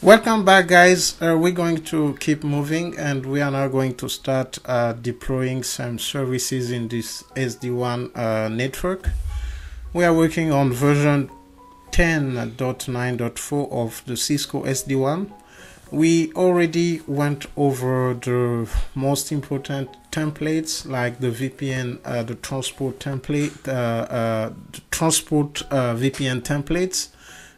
Welcome back, guys. We're going to keep moving, and we are now going to start deploying some services in this SD-WAN network. We are working on version 10.9.4 of the Cisco SD-WAN. We already went over the most important templates like the VPN, the transport template, the transport VPN templates,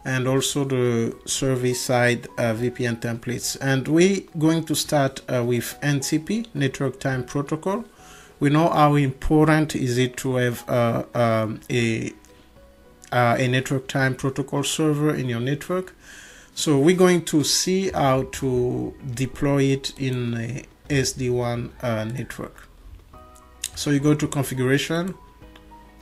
and also the service side VPN templates. And we're going to start with NTP, Network Time Protocol. We know how important is it to have a network time protocol server in your network. So we're going to see how to deploy it in a SD-WAN network. So you go to configuration,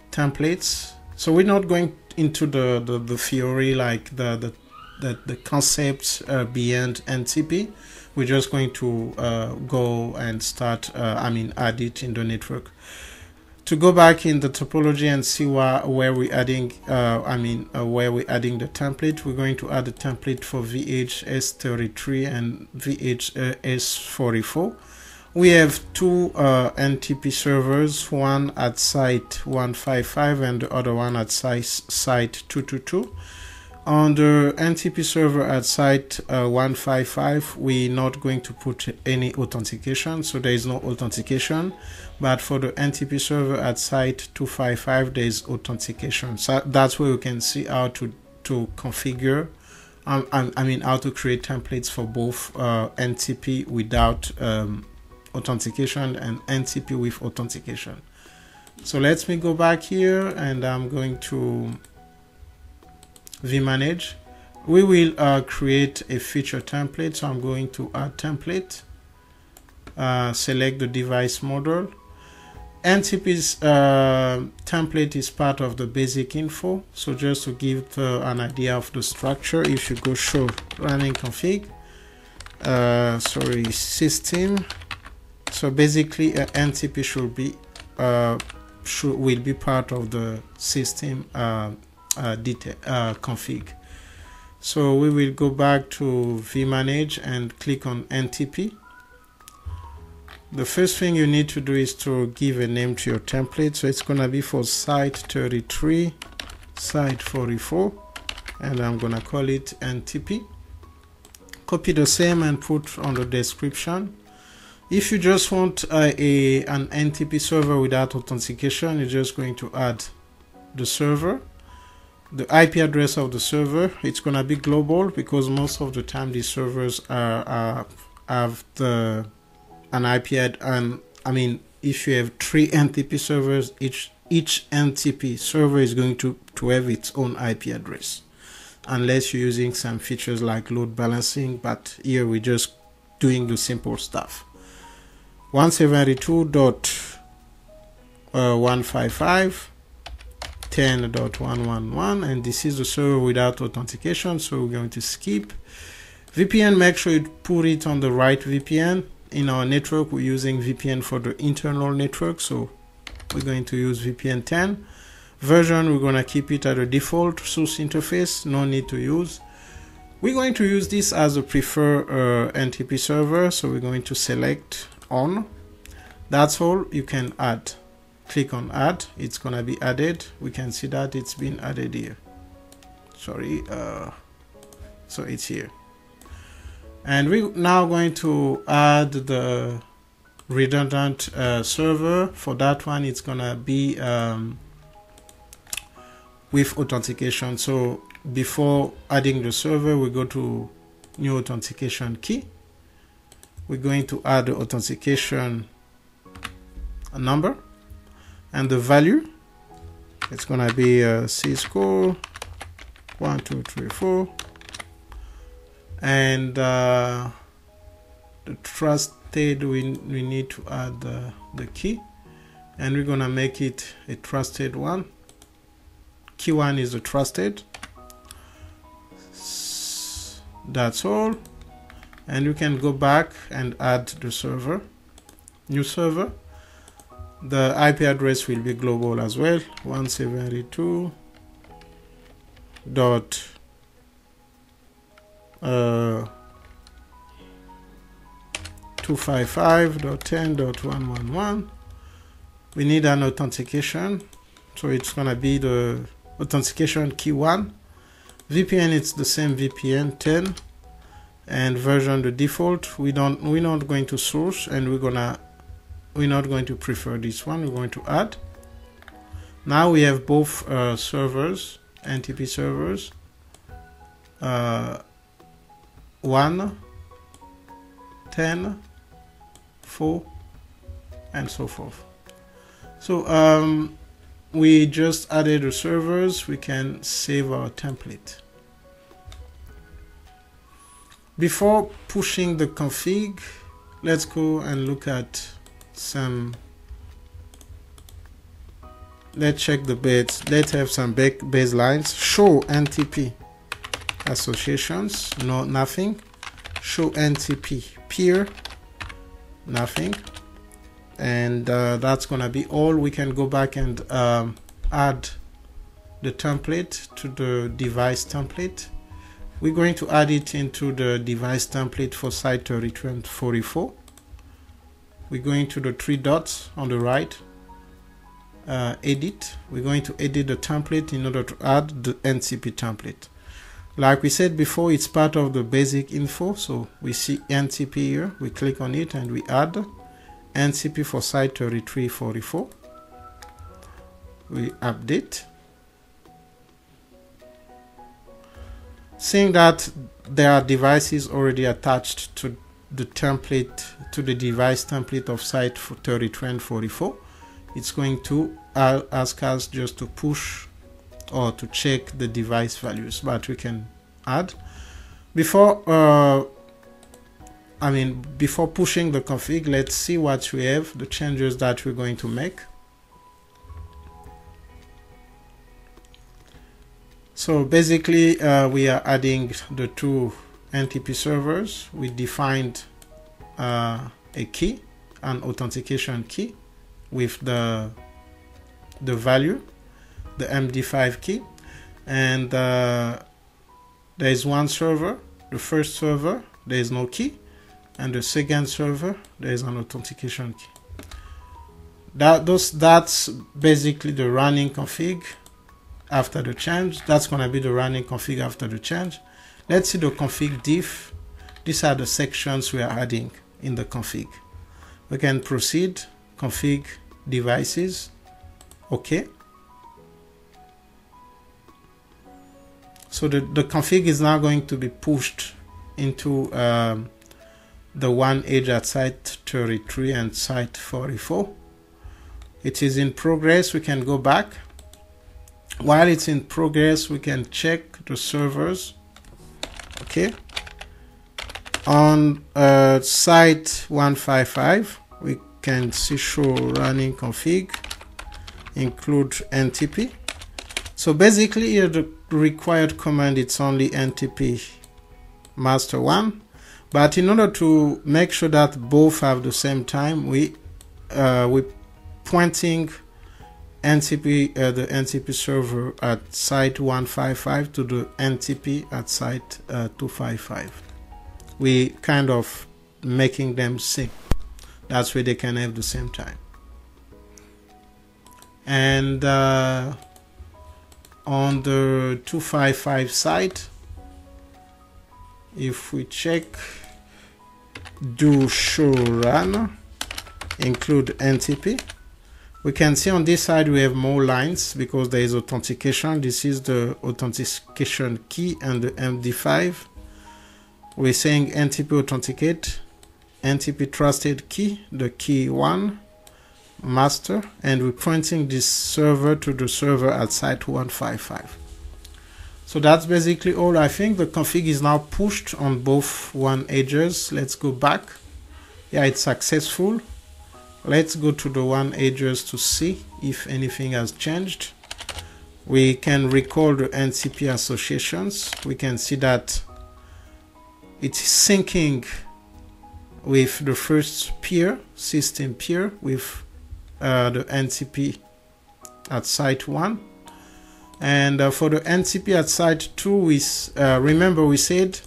templates. So we're not going into the theory, like the concepts beyond NTP. We're just going to go and start add it in the network. To go back in the topology and see where we're adding where we're adding the template, we're going to add a template for VHS33 and VHS44. We have two NTP servers, one at site 155 and the other one at site 222. On the NTP server at site 155, we're not going to put any authentication, so there is no authentication. But for the NTP server at site 255, there is authentication. So that's where you can see how to configure, how to create templates for both NTP without authentication and NTP with authentication. So let me go back here, and I'm going to vManage. We will create a feature template, so I'm going to add template, select the device model. NTP's template is part of the basic info, so just to give an idea of the structure, if you go show running config, system. So basically NTP will be part of the system config. So we will go back to vManage and click on NTP. The first thing you need to do is to give a name to your template. So it's gonna be for site 33, site 44, and I'm gonna call it NTP. Copy the same and put on the description. If you just want an NTP server without authentication, you're just going to add the server, the IP address of the server. It's going to be global because most of the time these servers have an IP address. If you have 3 NTP servers, each NTP server is going to have its own IP address, unless you're using some features like load balancing, but here we're just doing the simple stuff. 172.155.10.111, and this is the server without authentication, so we're going to skip. VPN, make sure you put it on the right VPN. In our network, we're using VPN for the internal network, so we're going to use VPN 10. Version, we're going to keep it at the default. Source interface, no need to use. We're going to use this as a preferred NTP server, so we're going to select on. That's all you can add. Click on add, it's gonna be added. We can see that it's been added here. So it's here, and we're now going to add the redundant server. For that one, it's gonna be with authentication. So before adding the server, we go to new authentication key. We're going to add the authentication number and the value. It's gonna be Cisco 1234, and the trusted, we need to add the key, and we're gonna make it a trusted one. Key one is a trusted. That's all. And you can go back and add the server, new server. The IP address will be global as well, 172. 255.10.111. We need an authentication, so it's gonna be the authentication key 1. VPN, it's the same VPN 10, and version the default. We're not going to source, and we're not going to prefer this one. We're going to add. Now we have both servers, NTP servers, 1, 10, 4, and so forth. So we just added the servers. We can save our template. Before pushing the config, let's go and look at some. Let's check the bits. Let's have some baselines. Show NTP associations. No, nothing. Show NTP peer. Nothing. And that's gonna be all. We can go back and add the template to the device template. We're going to add it into the device template for site 33 and 44. We're going to the 3 dots on the right, edit. We're going to edit the template in order to add the NTP template. Like we said before, it's part of the basic info. So we see NTP here. We click on it and we add NTP for site 3344. We update. Seeing that there are devices already attached to the template, to the device template of site 33 and 44, it's going to ask us just to push or to check the device values, but we can add. Before pushing the config, let's see what we have, the changes that we're going to make. So basically, we are adding the 2 NTP servers. We defined a key, an authentication key with the value, the MD5 key, and there is one server. The first server, there is no key, and the second server, there is an authentication key. That's basically the running config after the change. That's going to be the running config after the change. Let's see the config diff. These are the sections we are adding in the config. We can proceed, config devices, okay. So the config is now going to be pushed into the one edge at site 33 and site 44. It is in progress. We can go back. While it's in progress, we can check the servers. Okay. On site 155, we can see show running config, include NTP. So basically here the required command, it's only NTP master 1. But in order to make sure that both have the same time, we pointing NTP, the NTP server at site 155 to the NTP at site 255. We kind of making them sync. That's where they can have the same time. And on the 255 site, if we check do show run include NTP, we can see on this side we have more lines because there is authentication. This is the authentication key and the MD5. We're saying NTP authenticate, NTP trusted key, the key 1 master, and we're pointing this server to the server at site 155. So that's basically all. I think the config is now pushed on both one edges. Let's go back. Yeah, it's successful. Let's go to the one edges to see if anything has changed. We can recall the NTP associations. We can see that it's syncing with the first peer, system peer, with the NTP at site 1. And for the NTP at site 2, we remember we said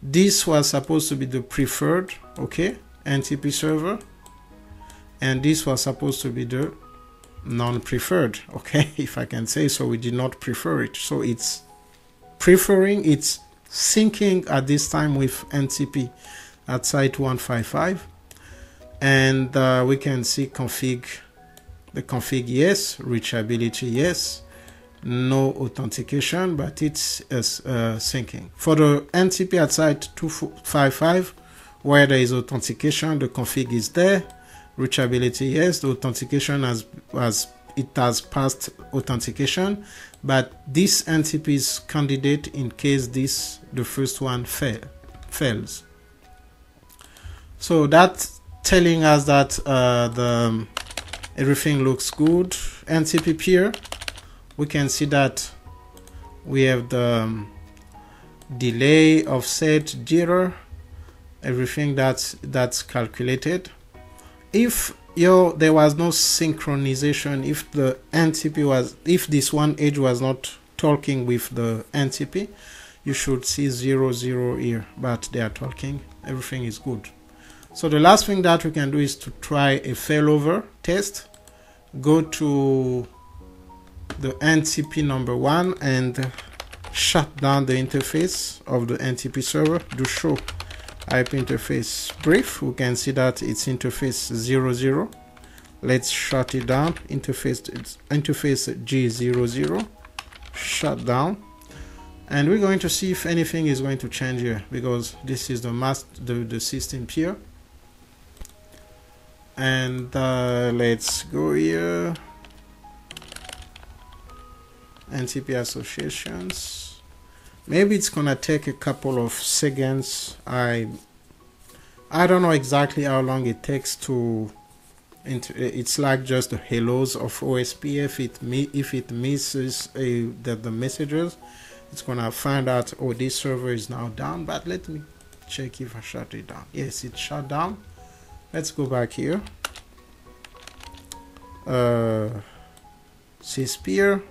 this was supposed to be the preferred, okay? NTP server, and this was supposed to be the non-preferred, okay, if I can say so. We did not prefer it, so it's preferring, it's syncing at this time with NTP at site 155, and we can see config, the config yes, reachability yes, no authentication, but it's syncing. For the NTP at site 255, where there is authentication, the config is there, reachability yes, the authentication has passed authentication, but this NTP is candidate in case the first one fails. So that's telling us that everything looks good. NTP peer, we can see that we have the delay, offset, jitter, everything that's calculated. If there was no synchronization, if the NTP was, if this one edge was not talking with the NTP, you should see 0 0 here, but they are talking, everything is good. So the last thing that we can do is to try a failover test. Go to the NTP number 1 and shut down the interface of the NTP server. Do show IP interface brief. We can see that it's interface 00. Let's shut it down. Interface G00, shut down, and we're going to see if anything is going to change here, because this is the system peer. And let's go here, NTP associations. Maybe it's gonna take a couple of seconds. I don't know exactly how long it takes to it's like just the hellos of OSPF. If it misses the messages, it's gonna find out, oh, this server is now down. But let me check if I shut it down. Yes, it's shut down. Let's go back here. CITS-peer.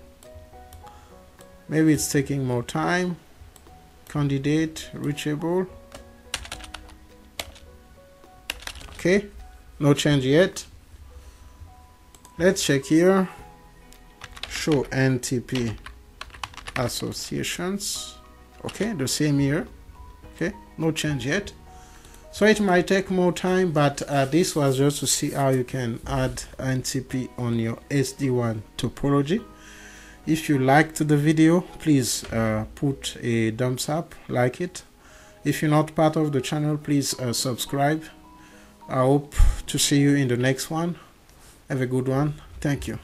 Maybe it's taking more time. Candidate reachable. Okay, no change yet. Let's check here. Show NTP associations. Okay, the same here. Okay, no change yet. So it might take more time, but this was just to see how you can add NTP on your SD-WAN topology. If you liked the video, please put a thumbs up, like it. If you're not part of the channel, please subscribe. I hope to see you in the next one. Have a good one. Thank you.